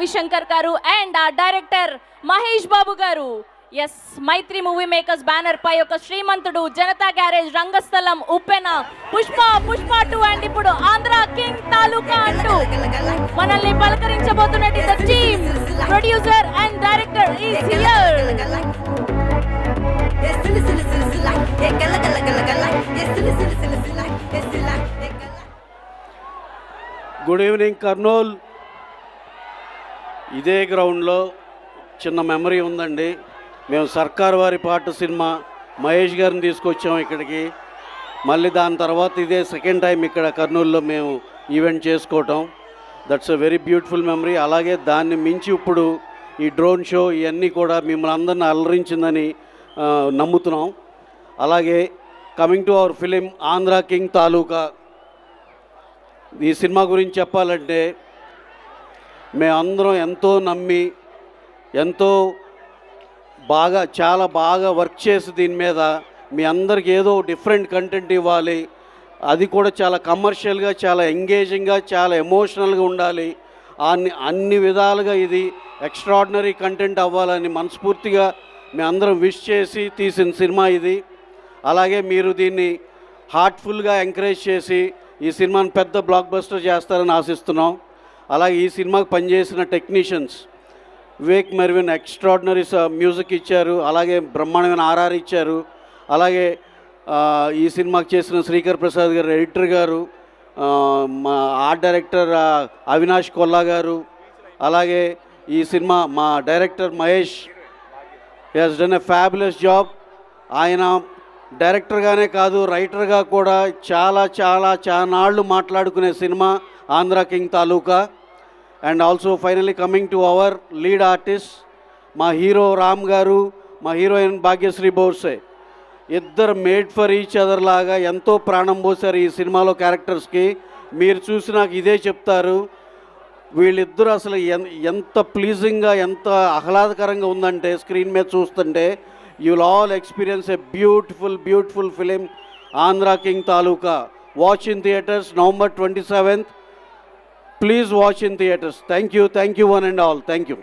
రవిశంకర్ గారు అండ్ ఆ డైరెక్టర్ మహేష్ బాబు గారు. Yes, Mythri movie makers banner పై ఒక శ్రీమంతుడు, జనతా గ్యారేజ్, రంగస్థలం, ఉప్పెన, పుష్ప 2 అండ్ ఇప్పుడు ఆంధ్ర కింగ్ తాలూకా అంటూ మనల్ని పలకరించబోతున్నట్టు the team producer and director is here. Good evening Kurnool. ఇదే గ్రౌండ్లో చిన్న మెమరీ ఉందండి. మేము సర్కార్ వారి పాట సినిమా మహేష్ గారిని తీసుకొచ్చాము ఇక్కడికి. మళ్ళీ దాని తర్వాత ఇదే సెకండ్ టైం ఇక్కడ కర్నూలులో మేము ఈవెంట్ చేసుకోవటం. That's a very beautiful memory. అలాగే దాన్ని మించి ఇప్పుడు ఈ డ్రోన్ షో ఇవన్నీ కూడా మిమ్మల్ని అందరిని అలరించిందని నమ్ముతున్నాం. అలాగే coming to our film Andhra king Taluka. ఈ సినిమా గురించి చెప్పాలంటే మేమందరం ఎంతో నమ్మి ఎంతో చాలా బాగా వర్క్ చేసి దీని మీద మీ అందరికి ఏదో డిఫరెంట్ కంటెంట్ ఇవ్వాలి, అది కూడా చాలా కమర్షియల్గా, చాలా ఎంగేజింగ్గా, చాలా ఎమోషనల్గా ఉండాలి, అన్ని విధాలుగా ఇది ఎక్స్ట్రాడినరీ కంటెంట్ అవ్వాలని మనస్ఫూర్తిగా మీ అందరం విష్ చేసి తీసిన సినిమా ఇది. అలాగే మీరు దీన్ని హార్ట్ఫుల్గా ఎంకరేజ్ చేసి ఈ సినిమాని పెద్ద బ్లాక్ బస్టర్ చేస్తారని ఆశిస్తున్నాం. అలాగే ఈ సినిమాకి పనిచేసిన technicians Vivek Mervin extraordinary music ఇచ్చారు, అలాగే బ్రహ్మాండమైన ఆర్ఆర్ ఇచ్చారు. అలాగే ఈ సినిమాకి చేసిన శ్రీకర్ ప్రసాద్ గారు ఎడిటర్ గారు, మా ఆర్ట్ డైరెక్టర్ అవినాష్ కొల్లా గారు, అలాగే ఈ సినిమా మా director Mahesh has done a fabulous job. ఆయన డైరెక్టర్గానే కాదు రైటర్గా కూడా చాలా నాళ్ళు మాట్లాడుకునే cinema Andhra king Taluka. And also finally coming to our lead artist మా హీరో రామ్ గారు, మా హీరోయిన్ భాగ్యశ్రీ బోర్సే. ఇద్దరు మేడ్ ఫర్ ఈచ్ అదర్ లాగా ఎంతో ప్రాణం పోసారు ఈ సినిమాలో క్యారెక్టర్స్కి. మీరు చూసి నాకు ఇదే చెప్తారు, వీళ్ళిద్దరూ అసలు ఎంత ప్లీజింగ్గా, ఎంత ఆహ్లాదకరంగా ఉందంటే స్క్రీన్ మీద చూస్తుంటే. You will all experience a beautiful film, Andhra King Taluka. Watch in theatres November 27th. Please watch in theatres. Thank you one and all. Thank you.